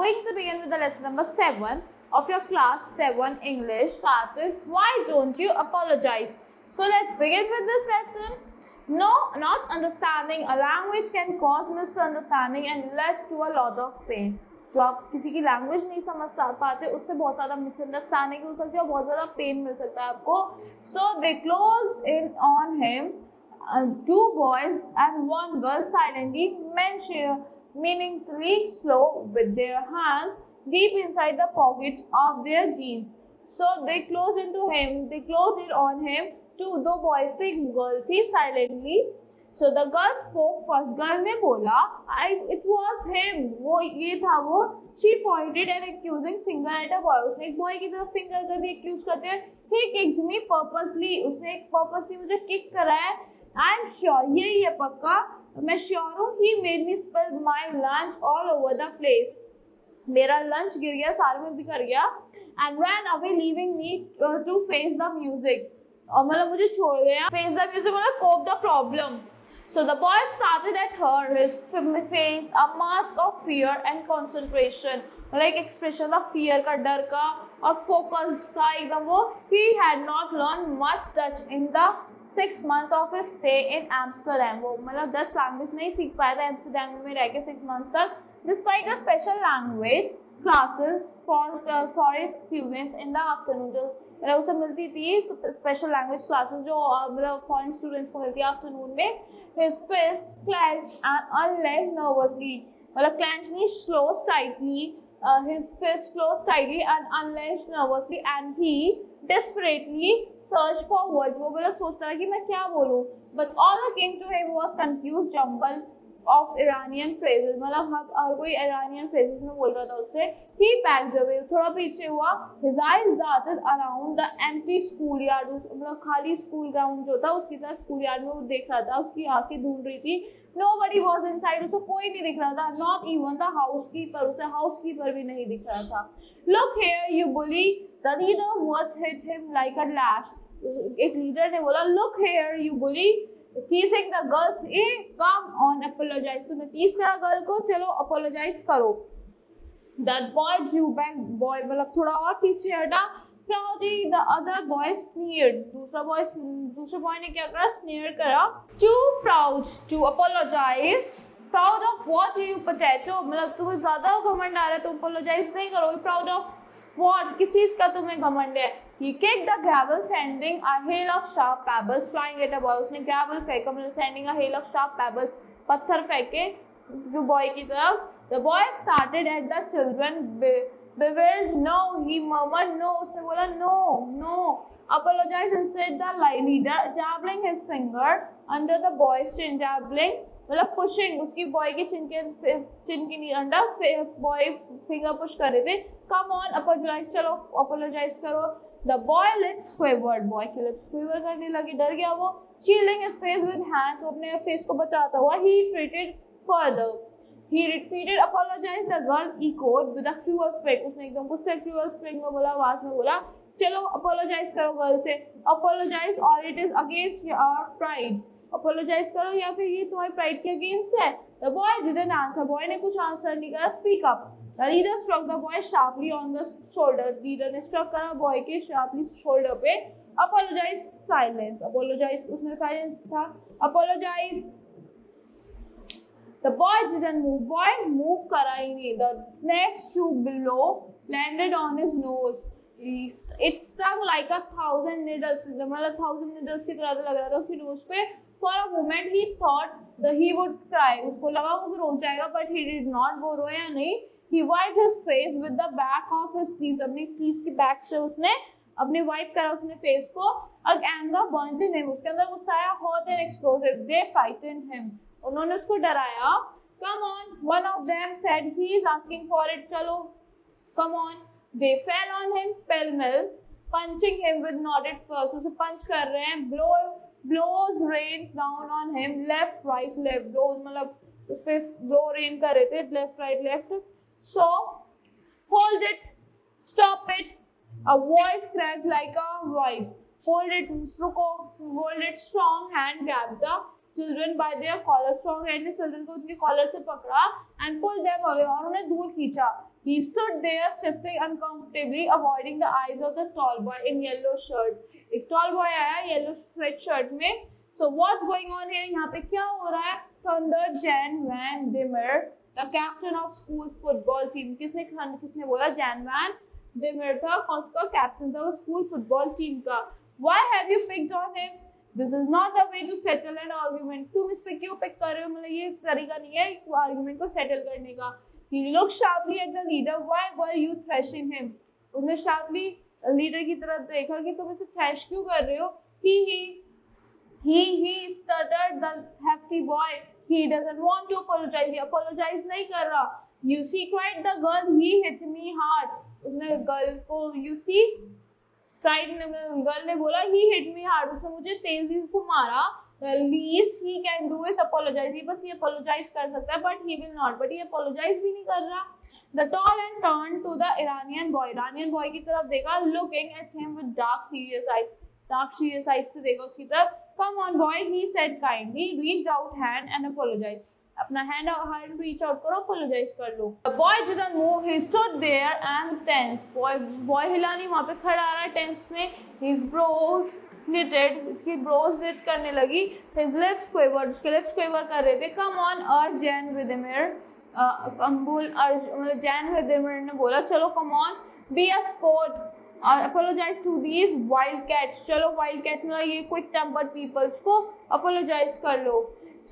going to begin with the lesson number 7 of your class 7 English, that is why don't you apologize. So let's begin with this lesson. No, not understanding a language can cause misunderstanding and lead to a lot of pain. जो आप किसी की language नहीं समझ पाते उससे बहुत ज़्यादा मिसअंडरस्टैंडिंग हो सकती है और बहुत ज़्यादा पेन मिल सकता है आपको. So they closed in on him, 2 boys and 1 girl silently, meaninglessly slow with their hands deep inside the pockets of their jeans. So they closed into him, they closed in on him. 2 boys थे, 1 girl थी, silently. So the girl spoke first. Girl ने बोला, it was him. वो ये था वो. She pointed an accusing finger at a boy. उसने एक boy की तरफ finger कर दी, accuse करते हैं. He kicked me purposely. उसने एक purposely मुझे kick करा है. I'm sure, यही है पक्का. मैं sure हूँ. He made me spill my lunch all over the place. मेरा lunch गिर गया, सारे में भी कर गया. And ran away, leaving me to face the music. और मतलब मुझे छोड़ गया. Face the music मतलब cope the problem. So the boy started at her, his face a mask of fear and concentration, like expression of fear का, डर का और focus था एकदम वो. He had not learned much Dutch in the 6 months of his stay in Amsterdam. वो मतलब Dutch language नहीं सीख पाया था Amsterdam में रह के 6 months तक. Despite the special language classes for its students in the afternoon, जो मतलब उसे मिलती थी स्पेशल लैंग्वेज क्लासेस जो मतलब फॉरेन स्टूडेंट्स को मिलती है आफ्टरनून में. His fist clenched and unclenched nervously. मतलब clenched means closed tightly. His fist closed tightly and unclenched nervously, and he desperately searched for words. वो मतलब सोचता था कि मैं क्या बोलूँ. But all that came to him was confused jumble of Iranian phrases. मतलब हर कोई Iranian phrases में बोल रहा था उससे. He backed away. थोड़ा पीछे हुआ. His eyes darted around the empty schoolyard. मतलब खाली school ground जो था उसकी तरह schoolyard में वो देख रहा था. उसकी आंखें ढूंढ रही थी. Nobody was inside. उसे कोई नहीं दिख रहा था. Not even the housekeeper. उसे housekeeper भी नहीं दिख रहा था. Look here, you bully. The leader was hit him like a lash. एक leader ने बोला, Look here, you bully. Teasing the girls, come on, apologize. तो मैं tease करा girl को, चलो apologize करो. That boy drew back. Boy मतलब थोड़ा और पीछे हटा. Proudly the other boy sneered. दूसरा boy ने क्या करा? Sneer करा. Too proud to apologize. Proud of what, you potato? मतलब तुम्हें ज़्यादा घमंड आ रहा है, तुम apologize नहीं करोगे. Proud of what? किस चीज़ का तुम्हें घमंड है? He kicked the gravel, sending a hail of sharp pebbles flying at a boy. उसने gravel फेंका, मतलब sending a hail of sharp pebbles, पत्थर फेंके जो boy की तरफ. The boy started at the children, bewildered. No, he murmured. No, उसने बोला no. Apologize instead. The leader jabbing his finger under the boy's chin, jabbing मतलब pushing उसकी boy की chin के नहीं अंदर boy finger push कर रहे थे. Come on, apologize, चलो apologize करो. The boy lips quivered. Boy के lips quiver करने लगे, डर गया वो. Shielding his face with hands, वो अपने face को बचाता हुआ. He retreated further. He repeated, apologize. The girl echoed with a cruel spring. उसने एकदम गुस्से cruel spring में बोला, आवाज में बोला, चलो apologize करो girl से. Apologize or it is against your pride. Apologize करो या फिर ये तुम्हारी pride के against है. The boy didn't answer. Boy ने कुछ answer नहीं करा. Speak up. The leader struck the boy sharply on the shoulder. Leader ने struck करा boy के sharply shoulder पे. Apologize, silence. Apologize, उसमें silence था. Apologize. The boy didn't move. Boy move करा ही नहीं. The next 2 blow landed on his nose. It stung like 1,000 needles. मतलब 1,000 needles की तरह लग रहा था उसकी nose पे. For a moment he thought that he would cry. उसको लगा वो रो जाएगा, but he did not. वो रोया नहीं. He wiped his face with the back of his sleeves. अपनी sleeves की back से उसने अपने wipe करा उसने face को. Anger burnt in him. उसके अंदर गुस्सा आया. Hot and explosive. They frightened him. उन्होंने उसको डराया. Come on, one of them said. He is asking for it. चलो, come on. They fell on him pell-mell, punching him with knotted furs. उसे punch कर रहे हैं. Blows rained down on him. Left, right, left. Blows मतलब उस पे blow rain कर रहे थे. Left, right, left. So, hold it. Stop it. A voice cracked like a wife. Hold it. रुको. Hold it. Strong hand grabbed the children by their collar. Strong hand ने children को उनके collar से पकड़ा and pulled them away और उन्हें दूर खींचा. He stood there, shifting uncomfortably, avoiding the eyes of the tall boy in yellow shirt. एक tall boy आया yellow sweatshirt में. So what's going on here? यहाँ पे क्या हो रहा है? Thunder Jan Van Dimmer, the captain of school's football team. किसने बोला? Jan Van Dimmer था, कौन सा captain था वो school football team का. Why have you picked on him? This is not the way to settle an argument. तुम इस पे क्यों pick कर रहे हो? मतलब ये तरीका नहीं है argument को settle करने का. He looked sharply at the leader. Why were you thrashing him? उसने sharply leader की तरफ देखा कि तुम इसे thrash क्यों कर रहे हो? He stuttered, the hefty boy. He doesn't want to apologize. He apologize नहीं कर रहा. You see, cried the girl. He hit me hard. उसने girl को you see cried girl ने बोला he hit me hard. उसने मुझे तेजी से मारा. The least he can do is apologize. ये बस ये apologize कर सकता है, but he will not. But ये apologize भी नहीं कर रहा. The tall and turned to the Iranian boy. Iranian boy की तरफ देखा, looking at him with dark serious eyes. Dark serious eyes से देखा उसकी तरफ. Come on boy, he said kindly. Reached out hand and apologized. अपना hand reach out करो, apologize कर लो. The boy didn't move. He stood there and tense. Boy हिला नहीं, वहाँ पे खड़ा रहा tense में. His brows knitted. उसकी brows knit करने लगी. His lips quivered. उसके lips quiver कर रहे थे. Come on, urged Jan Vidimir. मतलब Jan Vidimir ने बोला, चलो come on, be a sport. Apologize to these wildcats. चलो wildcats मतलब ये quick tempered peoples को apologize कर लो.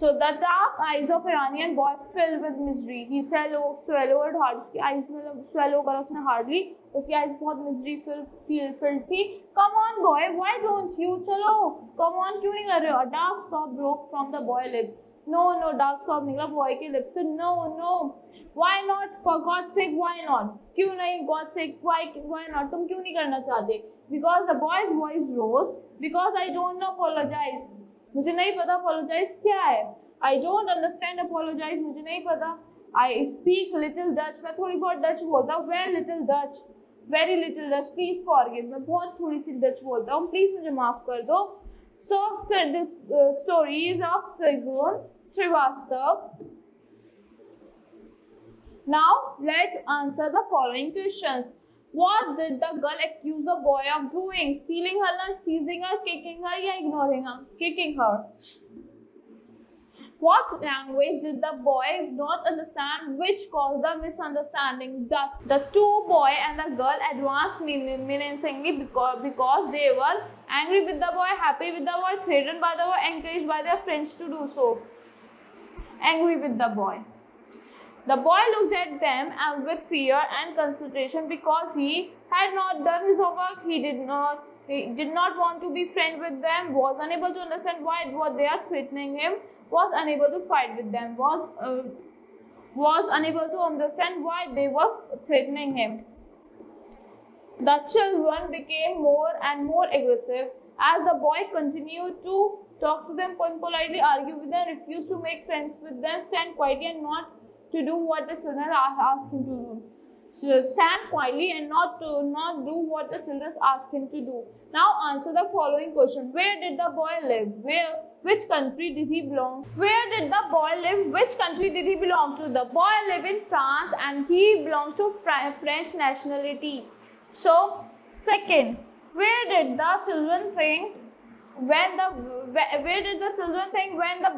So the dark eyes of Iranian boy filled with misery. He swallowed hard. उसकी eyes मतलब swallow करा उसने hardly. उसकी eyes बहुत misery filled थी. Come on boy, why don't you? चलो, come on क्यों नहीं कर रहे हो? A dark sob broke from the boy lips. No, dark sob निकला boy के lips से. No. Why not? For God's sake, why not? क्यों नहीं? God's sake, why not? तुम क्यों नहीं करना चाहते? Because the boy's voice rose. Because I don't know apologize. मुझे नहीं पता apologize क्या है. I don't understand apologize. मुझे नहीं पता. I speak little Dutch. मैं थोड़ी बहुत Dutch बोलता हूँ. Very little Dutch. Very little Dutch. Please forgive. मैं बहुत थोड़ी सी Dutch बोलता हूँ. Please मुझे माफ कर दो. So this story is of Sigun Srivastav. Now let's answer the following questions. What did the girl accuse the boy of doing? Stealing her lunch, teasing her, kicking her, या ignoring her? Kicking her. What language did the boy not understand, which caused the misunderstanding? The two boy and the girl advanced menacingly because they were angry with the boy, happy with the boy, threatened by the boy, encouraged by their friends to do so. Angry with the boy. The boy looked at them with fear and consideration because he had not done his homework. He did not want to be friends with them, was unable to understand what they are threatening him, was unable to fight with them, was unable to understand why they were threatening him. The children became more and more aggressive as the boy continued to talk to them politely, argue with them, refuse to make friends with them, stand quietly and not to do what the children asked him to do. So stand quietly and not do what the children asked him to do. Now answer the following question. Where did the boy live? Which country did he belong to? Where did the boy live? Which country did he belong to? The boy lived in France and he belongs to French nationality. So second, where did the children think when the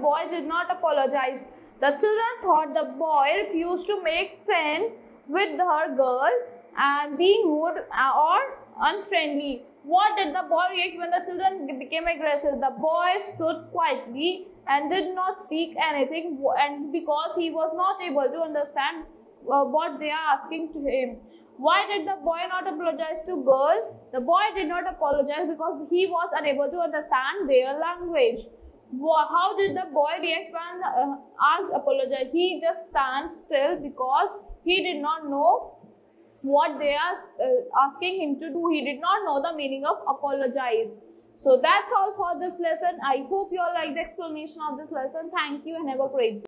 boy did not apologize? The children thought the boy refused to make friends with her girl and being rude or unfriendly. What did the boy react when the children became aggressive? The boy stood quietly and did not speak anything, and because he was not able to understand what they are asking to him. Why did the boy not apologize to girl? The boy did not apologize because he was unable to understand their language. How did the boy react when asked apologize? He just stands still because he did not know what they are asking him to do. He did not know the meaning of apologize. So that's all for this lesson. I hope you all like the explanation of this lesson. Thank you and have a great day.